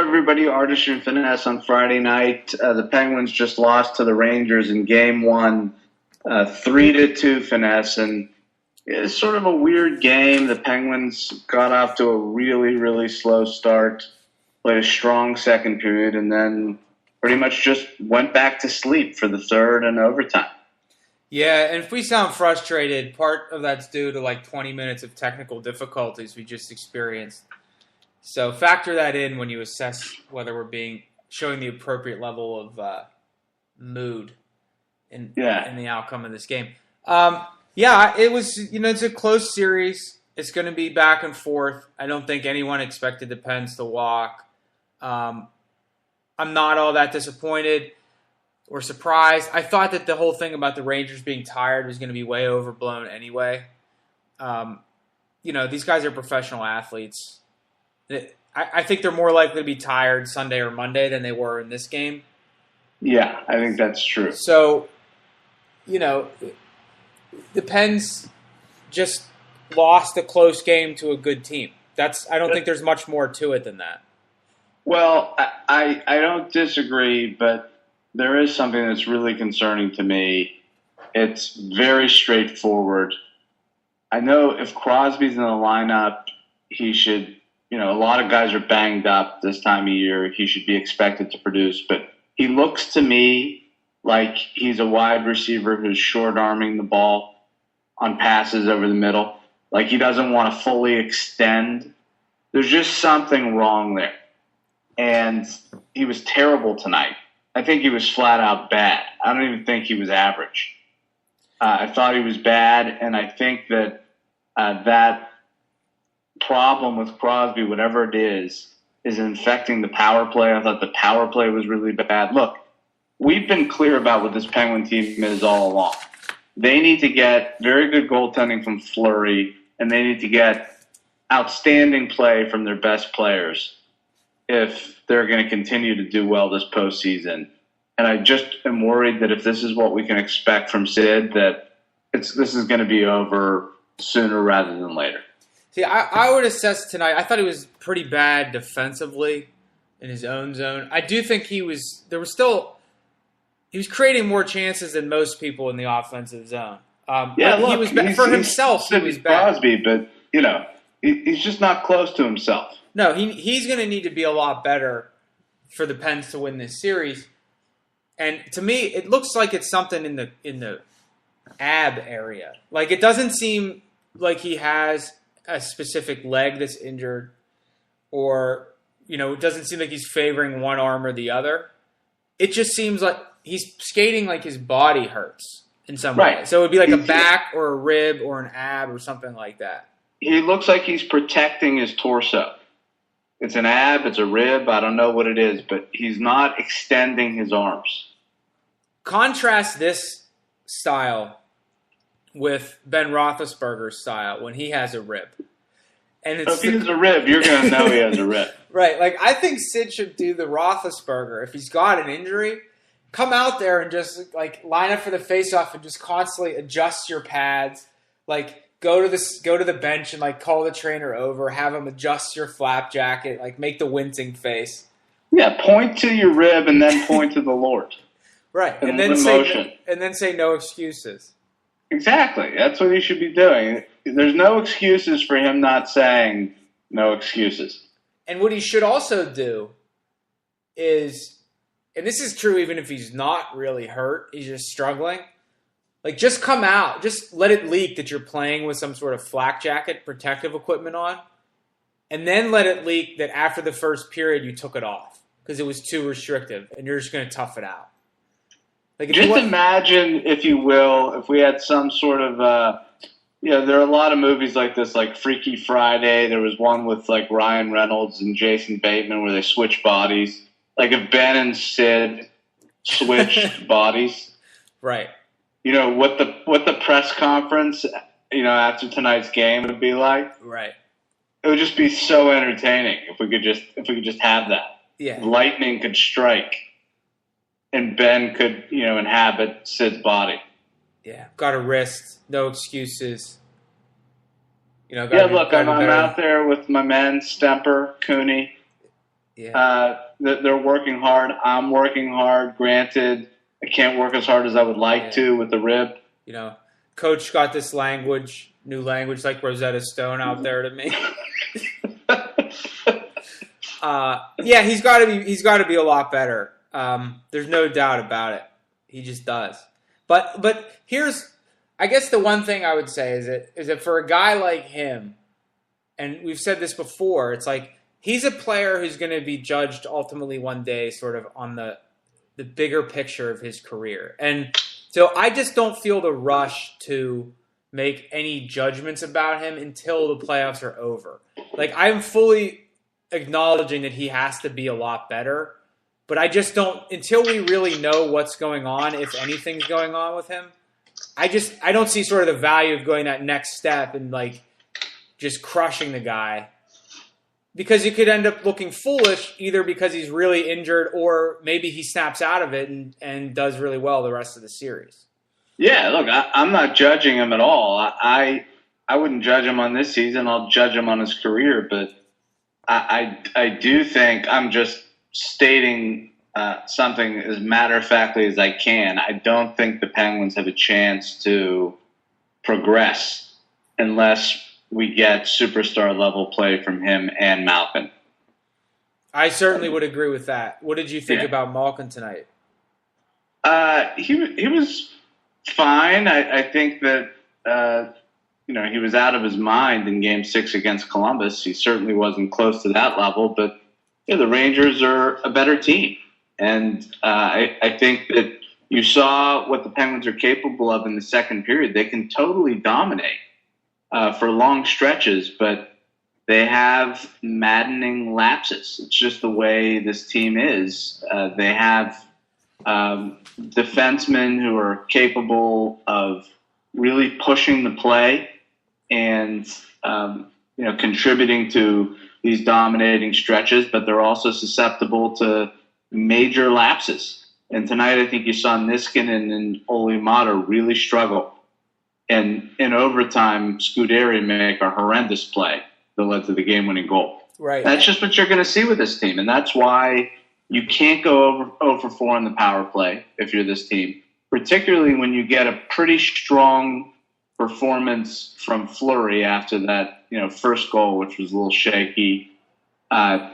everybody? Artistry and Finesse on Friday night. The Penguins just lost to the Rangers in Game 1, 3-2 Finesse. And it's sort of a weird game. The Penguins got off to a really, really slow start, played a strong second period, and then pretty much just went back to sleep for the third and overtime. Yeah, and if we sound frustrated, part of that's due to like 20 minutes of technical difficulties we just experienced. So factor that in when you assess whether we're showing the appropriate level of mood in the outcome of this game. It was, it's a close series. It's going to be back and forth. I don't think anyone expected the Pens to walk. I'm not all that disappointed or surprised. I thought that the whole thing about the Rangers being tired was going to be way overblown anyway. These guys are professional athletes. I think they're more likely to be tired Sunday or Monday than they were in this game. Yeah, I think that's true. So, the Pens just lost a close game to a good team. I don't think there's much more to it than that. Well, I don't disagree, but there is something that's really concerning to me. It's very straightforward. I know if Crosby's in the lineup, he should, a lot of guys are banged up this time of year. He should be expected to produce, but he looks to me like he's a wide receiver who's short-arming the ball on passes over the middle. Like he doesn't want to fully extend. There's just something wrong there. And he was terrible tonight. I think he was flat out bad. I don't even think he was average. I thought he was bad, and I think that that problem with Crosby, whatever it is infecting the power play. I thought the power play was really bad. Look, we've been clear about what this Penguin team is all along. They need to get very good goaltending from Fleury, and they need to get outstanding play from their best players if they're going to continue to do well this postseason. And I just am worried that if this is what we can expect from Sid, that this is going to be over sooner rather than later. See, I would assess tonight, I thought he was pretty bad defensively in his own zone. I do think he was creating more chances than most people in the offensive zone. He was bad for himself. He was bad. Crosby, but he's just not close to himself. No, he's going to need to be a lot better for the Pens to win this series. And to me, it looks like it's something in the ab area. Like it doesn't seem like he has a specific leg that's injured, or it doesn't seem like he's favoring one arm or the other. It just seems like he's skating like his body hurts in some way. So it would be like a back or a rib or an ab or something like that. He looks like he's protecting his torso. It's an ab, it's a rib, I don't know what it is, but he's not extending his arms. Contrast this style with Ben Roethlisberger's style when he has a rib. And if he has a rib, you're going to know he has a rib. Right. Like, I think Sid should do the Roethlisberger. If he's got an injury, come out there and just, line up for the face-off and just constantly adjust your pads. Go to the bench and, call the trainer over, have him adjust your flap jacket, make the wincing face. Yeah, point to your rib and then point to the Lord. Right. And then say no excuses. Exactly. That's what he should be doing. There's no excuses for him not saying no excuses. And what he should also do is, and this is true even if he's not really hurt, he's just struggling, just come out. Just let it leak that you're playing with some sort of flak jacket, protective equipment on, and then let it leak that after the first period you took it off because it was too restrictive, and you're just going to tough it out. Imagine, if you will, if we had some sort of, there are a lot of movies like this, like Freaky Friday. There was one with Ryan Reynolds and Jason Bateman where they switch bodies. If Ben and Sid switched bodies. Right. What the press conference, after tonight's game would be like. Right. It would just be so entertaining if we could just have that. Yeah. Lightning could strike. And Ben could, inhabit Sid's body. Yeah, got a wrist, no excuses. I'm out there with my men, Stemper, Cooney. They're working hard. I'm working hard. Granted, I can't work as hard as I would like to with the rib. You know, Coach got this new language like Rosetta Stone out there to me. He's got to be a lot better. There's no doubt about it. He just does. But here's, I guess the one thing I would say is that for a guy like him, and we've said this before, it's like he's a player who's going to be judged ultimately one day sort of on the bigger picture of his career. And so I just don't feel the rush to make any judgments about him until the playoffs are over. Like, I'm fully acknowledging that he has to be a lot better, but I just don't, until we really know what's going on, if anything's going on with him, I don't see sort of the value of going that next step and like just crushing the guy, because it could end up looking foolish either because he's really injured or maybe he snaps out of it and does really well the rest of the series. Yeah, look, I'm not judging him at all. I wouldn't judge him on this season. I'll judge him on his career, but I do think I'm just stating something as matter-of-factly as I can. I don't think the Penguins have a chance to progress unless we get superstar-level play from him and Malkin. I certainly would agree with that. What did you think about Malkin tonight? He was fine. I think that he was out of his mind in Game 6 against Columbus. He certainly wasn't close to that level, but the Rangers are a better team. And I think that you saw what the Penguins are capable of in the second period. They can totally dominate for long stretches, but they have maddening lapses. It's just the way this team is. They have defensemen who are capable of really pushing the play and contributing to these dominating stretches, but they're also susceptible to major lapses. And tonight, I think you saw Niskanen and Olli Mata really struggle. And in overtime, Scuderi make a horrendous play that led to the game-winning goal. Right. That's just what you're going to see with this team, and that's why you can't go over 4 on the power play if you're this team, particularly when you get a pretty strong performance from Fleury after that first goal, which was a little shaky.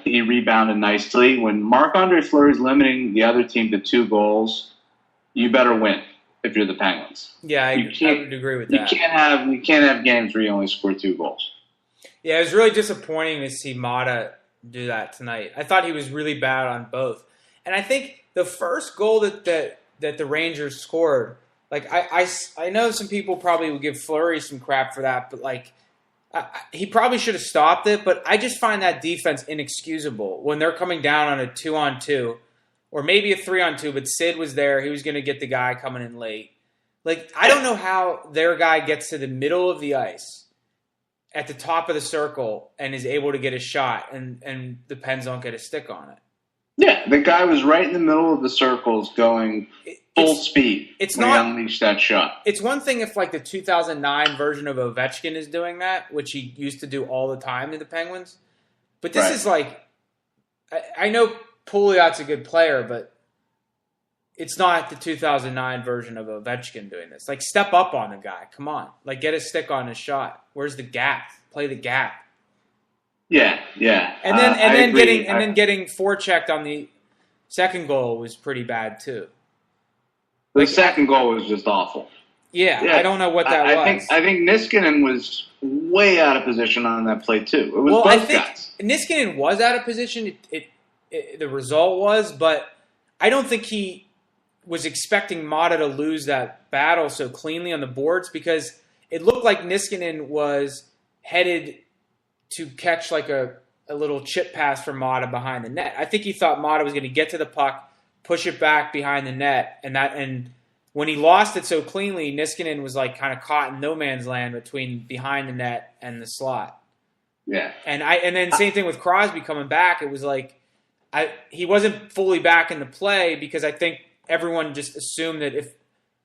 He rebounded nicely. When Marc-Andre Fleury's limiting the other team to 2 goals, you better win if you're the Penguins. Yeah, I would agree with that. You can't have games where you only score 2 goals. Yeah, it was really disappointing to see Mata do that tonight. I thought he was really bad on both. And I think the first goal that the Rangers scored, like I know some people probably would give Fleury some crap for that, but like he probably should have stopped it. But I just find that defense inexcusable when they're coming down on a 2-on-2 or maybe a 3-on-2. But Sid was there; he was going to get the guy coming in late. Like, I don't know how their guy gets to the middle of the ice at the top of the circle and is able to get a shot, and the Pens don't get a stick on it. Yeah, the guy was right in the middle of the circles going full speed when he unleashed that shot. It's one thing if, like, the 2009 version of Ovechkin is doing that, which he used to do all the time to the Penguins. But this is like, I know Pouliot's a good player, but it's not the 2009 version of Ovechkin doing this. Like, step up on the guy. Come on. Like, get a stick on his shot. Where's the gap? Play the gap. Yeah. And then getting forechecked on the second goal was pretty bad too. The second goal was just awful. Yeah, I don't know what that was. I think Niskanen was way out of position on that play too. It was both guys. Niskanen was out of position. The result was, but I don't think he was expecting Mata to lose that battle so cleanly on the boards, because it looked like Niskanen was headed to catch like a little chip pass from Mata behind the net. I think he thought Mata was going to get to the puck, push it back behind the net, and when he lost it so cleanly, Niskanen was like kind of caught in no man's land between behind the net and the slot. Yeah. And then same thing with Crosby coming back. It was like he wasn't fully back in the play, because I think everyone just assumed that if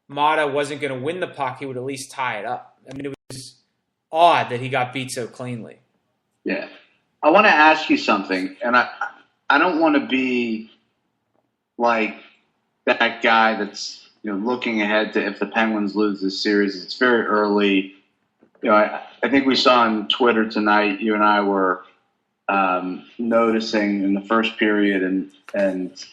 Mata wasn't going to win the puck, he would at least tie it up. I mean, it was odd that he got beat so cleanly. Yeah. I want to ask you something, and I don't want to be like that guy that's looking ahead to if the Penguins lose this series. It's very early. I think we saw on Twitter tonight. You and I were noticing in the first period, and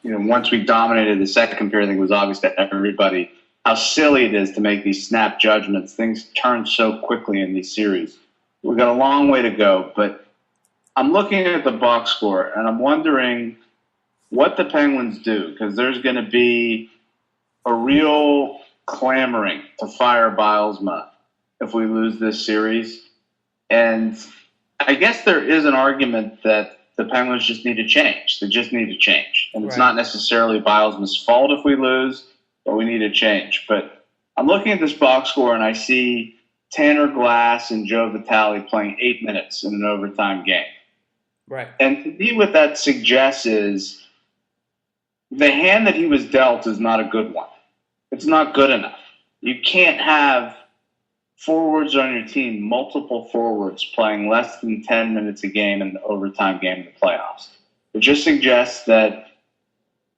once we dominated the second period, I think it was obvious to everybody how silly it is to make these snap judgments. Things turn so quickly in these series. We've got a long way to go, but I'm looking at the box score, and I'm wondering what the Penguins do, because there's going to be a real clamoring to fire Bilesma if we lose this series. And I guess there is an argument that the Penguins just need to change. They just need to change. And it's not necessarily Bilesma's fault if we lose, but we need to change. But I'm looking at this box score, and I see Tanner Glass and Joe Vitale playing 8 minutes in an overtime game. Right. And to me, what that suggests is the hand that he was dealt is not a good one. It's not good enough. You can't have forwards on your team, multiple forwards, playing less than 10 minutes a game in the overtime game in the playoffs. It just suggests that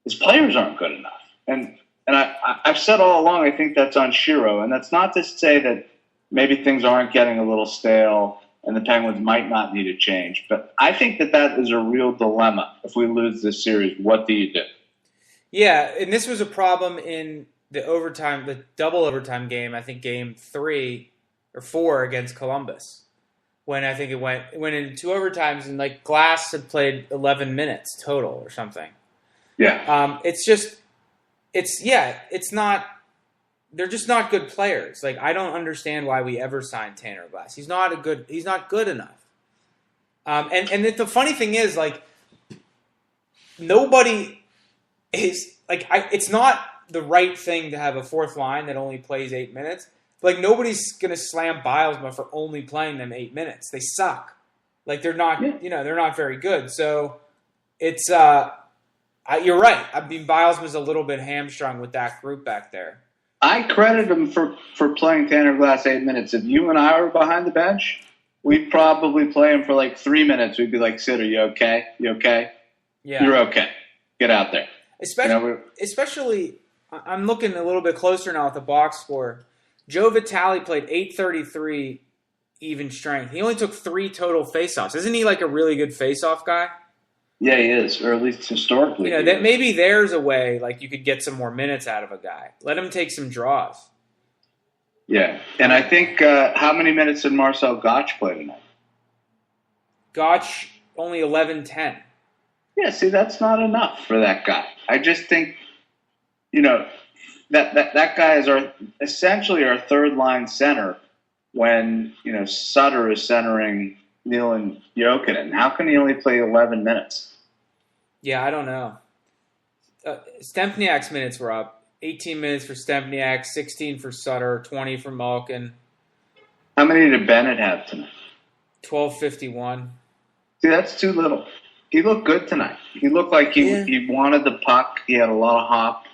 his players aren't good enough. And I've said all along, I think that's on Shiro. And that's not to say that maybe things aren't getting a little stale and the Penguins might not need a change. But I think that is a real dilemma. If we lose this series, what do you do? Yeah, and this was a problem in the double overtime game, I think game 3 or 4 against Columbus. When I think it went in 2 overtimes, and like Glass had played 11 minutes total or something. Yeah. It's not, they're just not good players. Like, I don't understand why we ever signed Tanner Glass. He's not good enough. And the funny thing is, like, nobody is, like, it's not the right thing to have a fourth line that only plays 8 minutes. But, like, nobody's going to slam Bilesma for only playing them 8 minutes. They suck. Like, they're not, they're not very good. So it's, you're right. I mean, Bilesma's a little bit hamstrung with that group back there. I credit him for playing Tanner Glass 8 minutes. If you and I were behind the bench, we'd probably play him for like 3 minutes. We'd be like, Sid, are you okay? You okay? Yeah. You're okay. Get out there. Especially, I'm looking a little bit closer now at the box score. Joe Vitale played 833 even strength. He only took 3 total faceoffs. Isn't he like a really good faceoff guy? Yeah, he is, or at least historically. That maybe there's a way like you could get some more minutes out of a guy. Let him take some draws. Yeah, and I think how many minutes did Marcel Gotch play tonight? Gotch only 11-10. Yeah, see, that's not enough for that guy. I just think, that guy is essentially our third line center when Sutter is centering Neil and Jokinen. How can he only play 11 minutes? Yeah, I don't know. Stempniak's minutes were up. 18 minutes for Stempniak, 16 for Sutter, 20 for Malkin. How many did Bennett have tonight? 12:51. See, that's too little. He looked good tonight. He looked like he wanted the puck. He had a lot of hop.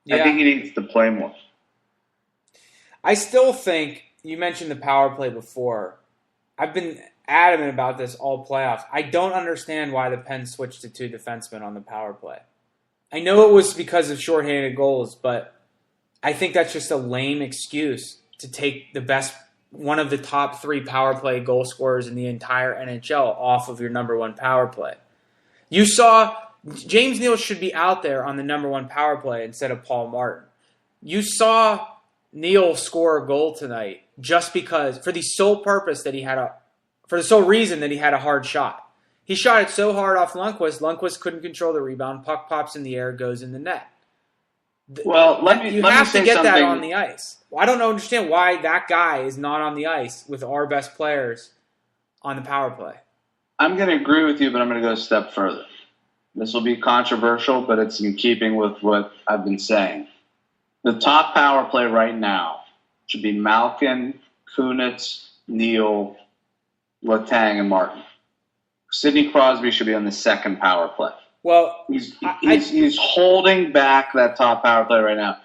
Yeah. I think he needs to play more. I still think, you mentioned the power play before. I've been adamant about this all playoffs. I don't understand why the Pens switched to 2 defensemen on the power play. I know it was because of shorthanded goals, but I think that's just a lame excuse to take one of the top 3 power play goal scorers in the entire NHL off of your number 1 power play. You saw James Neal should be out there on the number 1 power play instead of Paul Martin. You saw Neal score a goal tonight just because, for the sole reason that he had a hard shot. He shot it so hard off Lundqvist. Lundqvist couldn't control the rebound. Puck pops in the air, goes in the net. Well, you have to get that on the ice. I don't understand why that guy is not on the ice with our best players on the power play. I'm going to agree with you, but I'm going to go a step further. This will be controversial, but it's in keeping with what I've been saying. The top power play right now should be Malkin, Kunitz, Neal, Letang, and Martin. Sidney Crosby should be on the second power play. Well, he's holding back that top power play right now.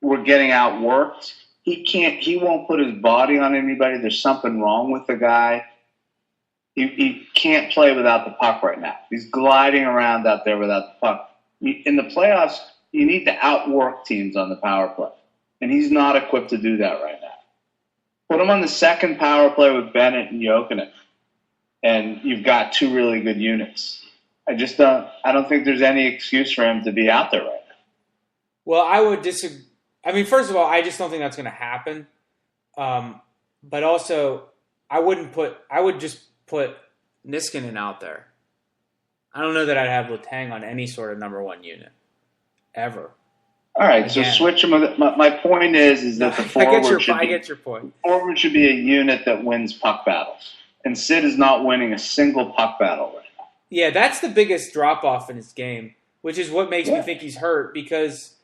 We're getting outworked. He won't put his body on anybody. There's something wrong with the guy. He can't play without the puck right now. He's gliding around out there without the puck. In the playoffs, you need to outwork teams on the power play, and he's not equipped to do that right now. Put him on the second power play with Bennett and Jokinen, and you've got two really good units. I don't think there's any excuse for him to be out there right now. Well, I would disagree. I mean, first of all, I just don't think that's going to happen. But also, I would just put Niskanen out there. I don't know that I'd have Letang on any sort of number one unit ever. All right, so switch them. My point is that the forward I get your point. Forward should be a unit that wins puck battles, and Sid is not winning a single puck battle right now. Yeah, that's the biggest drop off in his game, which is what makes me think he's hurt because,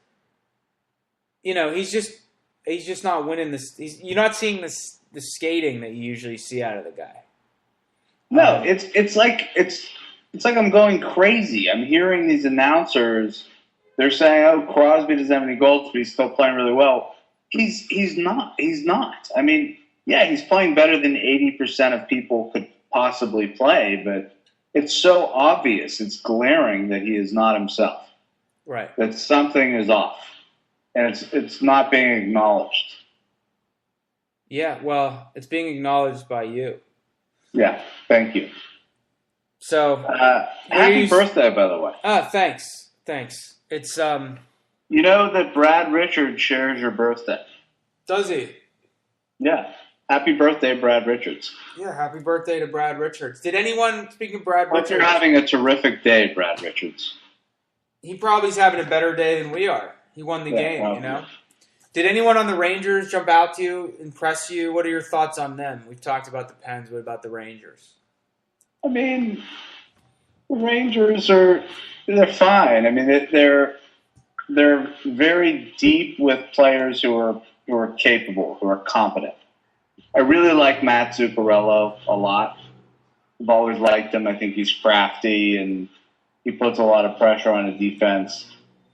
he's just not winning this. You're not seeing the skating that you usually see out of the guy. No, it's like I'm going crazy. I'm hearing these announcers. They're saying, "Oh, Crosby doesn't have any goals, but he's still playing really well." He's not. He's not. I mean, yeah, he's playing better than 80% of people could possibly play, but it's so obvious, it's glaring that he is not himself. Right. That something is off, and it's not being acknowledged. Yeah, well, it's being acknowledged by you. Yeah, thank you. So, happy birthday, by the way. Thanks. It's You know that Brad Richards shares your birthday. Does he? Yeah. Happy birthday, Brad Richards. Yeah, happy birthday to Brad Richards. Did anyone, speaking of Brad Richards... You're having a terrific day, Brad Richards. He probably's having a better day than we are. He won the game, Did anyone on the Rangers jump out to you, impress you? What are your thoughts on them? We've talked about the Pens. What about the Rangers? I mean, the Rangers they're fine. I mean, they're very deep with players who are capable, who are competent. I really like Matt Zuccarello a lot. I've always liked him. I think he's crafty and he puts a lot of pressure on the defense.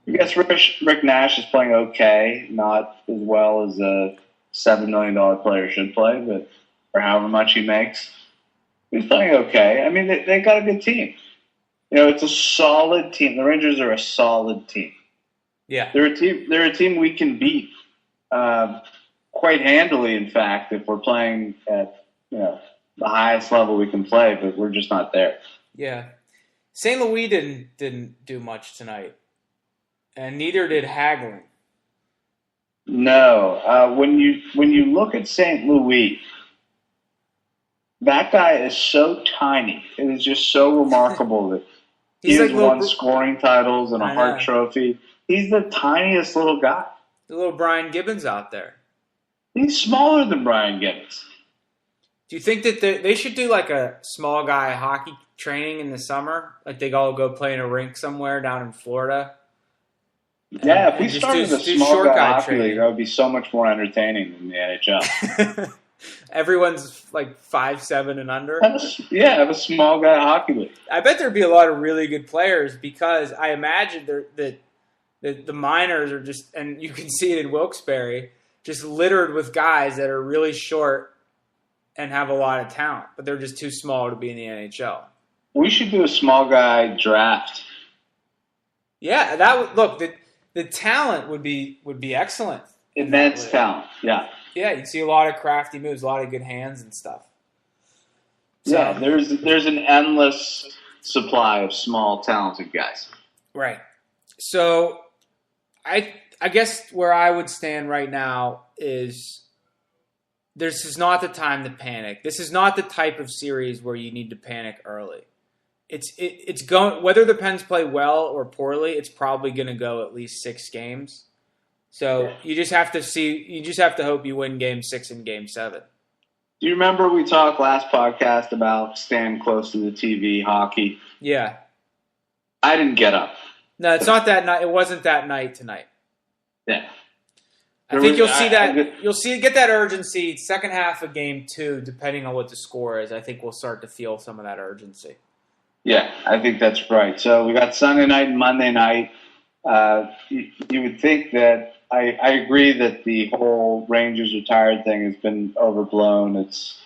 I guess Rick Nash is playing okay, not as well as a $7 million player should play, but for however much he makes, he's playing okay. I mean, they got a good team. It's a solid team. The Rangers are a solid team. Yeah, they're a team we can beat quite handily. In fact, if we're playing at the highest level we can play, but we're just not there. Yeah, St. Louis didn't do much tonight, and neither did Hagelin. No, when you look at St. Louis, that guy is so tiny. It is just so remarkable that he has won scoring titles and a Hart Trophy. He's the tiniest little guy. The little Brian Gibbons out there. He's smaller than Brian Gibbons. Do you think that they should do like a small guy hockey training in the summer? Like they all go play in a rink somewhere down in Florida? Yeah, if we started a small guy hockey league, that would be so much more entertaining than the NHL. Everyone's like 5'7" and under. Have a small guy hockey league. I bet there'd be a lot of really good players because I imagine that the minors are just, and you can see it in Wilkes-Barre, just littered with guys that are really short and have a lot of talent, but they're just too small to be in the NHL. We should do a small guy draft. Yeah, that would look. The talent would be excellent. Immense talent. Yeah. Yeah, you'd see a lot of crafty moves, a lot of good hands and stuff. So, yeah, there's an endless supply of small, talented guys. Right. So, I guess where I would stand right now is this is not the time to panic. This is not the type of series where you need to panic early. It's going, whether the Pens play well or poorly, it's probably going to go at least 6 games. So you just have to hope you win Game 6 and Game 7. Do you remember we talked last podcast about staying close to the TV hockey? Yeah. I didn't get up. No, it's not that night. It wasn't that night tonight. Yeah. I think you'll see that. You'll get that urgency second half of Game 2, depending on what the score is. I think we'll start to feel some of that urgency. Yeah, I think that's right. So we got Sunday night and Monday night. You would think that I agree that the whole Rangers retired thing has been overblown. It's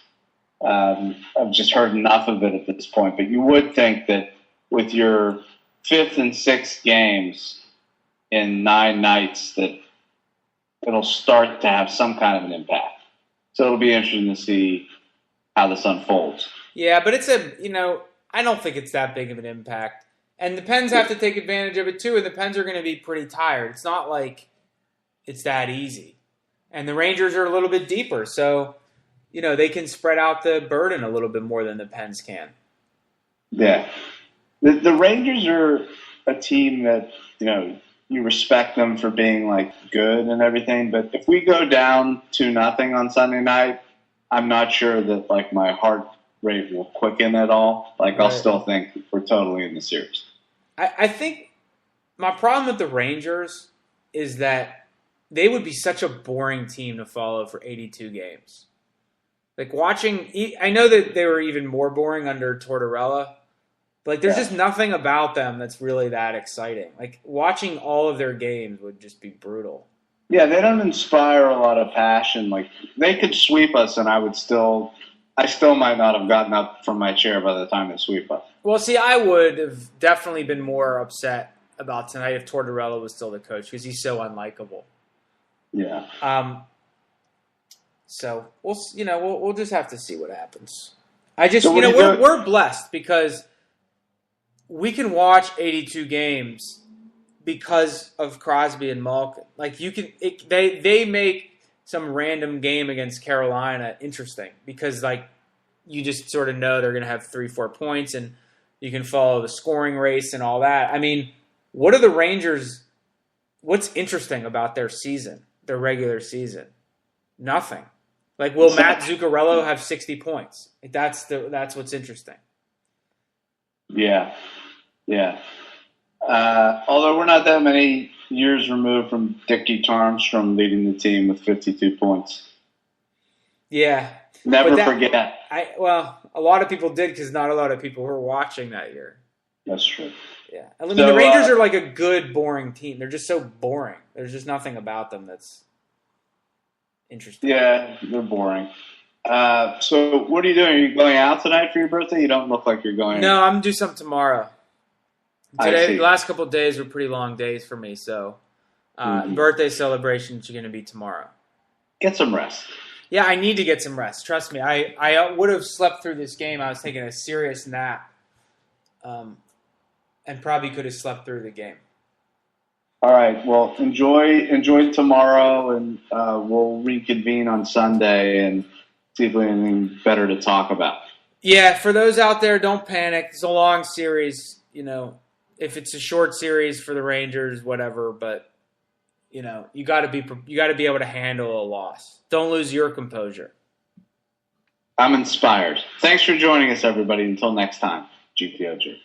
I've just heard enough of it at this point. But you would think that with your fifth and sixth games in 9 nights that it'll start to have some kind of an impact. So it'll be interesting to see how this unfolds. Yeah, but I don't think it's that big of an impact. And the Pens have to take advantage of it too, and the Pens are going to be pretty tired. It's not like it's that easy. And the Rangers are a little bit deeper, so they can spread out the burden a little bit more than the Pens can. Yeah. The Rangers are a team that, you respect them for being like good and everything, but if we go down 2-0 on Sunday night, I'm not sure that like my heart rate will quicken at all. Like I'll still think we're totally in the series. I think my problem with the Rangers is that they would be such a boring team to follow for 82 games. Like watching, I know that they were even more boring under Tortorella, but like there's just nothing about them that's really that exciting. Like watching all of their games would just be brutal. Yeah, they don't inspire a lot of passion. Like they could sweep us, and I still might not have gotten up from my chair by the time they sweep us. Well, see, I would have definitely been more upset about tonight if Tortorella was still the coach because he's so unlikable. Yeah. So we'll just have to see what happens. We're blessed because we can watch 82 games because of Crosby and Malkin. Like they make some random game against Carolina interesting because like you just sort of know they're going to have 3-4 points and you can follow the scoring race and all that. I mean, what are the Rangers? What's interesting about their season, their regular season? Nothing. Like, will Matt Zuccarello have 60 points? That's what's interesting. Yeah. Although we're not that many years removed from Dickie Tarmstrom leading the team with 52 points. Yeah. Never forget. A lot of people did because not a lot of people were watching that year. That's true. Yeah. I mean, the Rangers are like a good, boring team. They're just so boring. There's just nothing about them that's interesting. Yeah, they're boring. So what are you doing? Are you going out tonight for your birthday? You don't look like you're going. No, I'm going to do something tomorrow. The last couple of days were pretty long days for me, so birthday celebrations are going to be tomorrow. Get some rest. Yeah, I need to get some rest. Trust me. I would have slept through this game. I was taking a serious nap and probably could have slept through the game. All right. Well, enjoy tomorrow, and we'll reconvene on Sunday and see if we have anything better to talk about. Yeah, for those out there, don't panic. It's a long series. If it's a short series for the Rangers, whatever. But you got to be able to handle a loss. Don't lose your composure. I'm inspired. Thanks for joining us, everybody. Until next time, GTOG.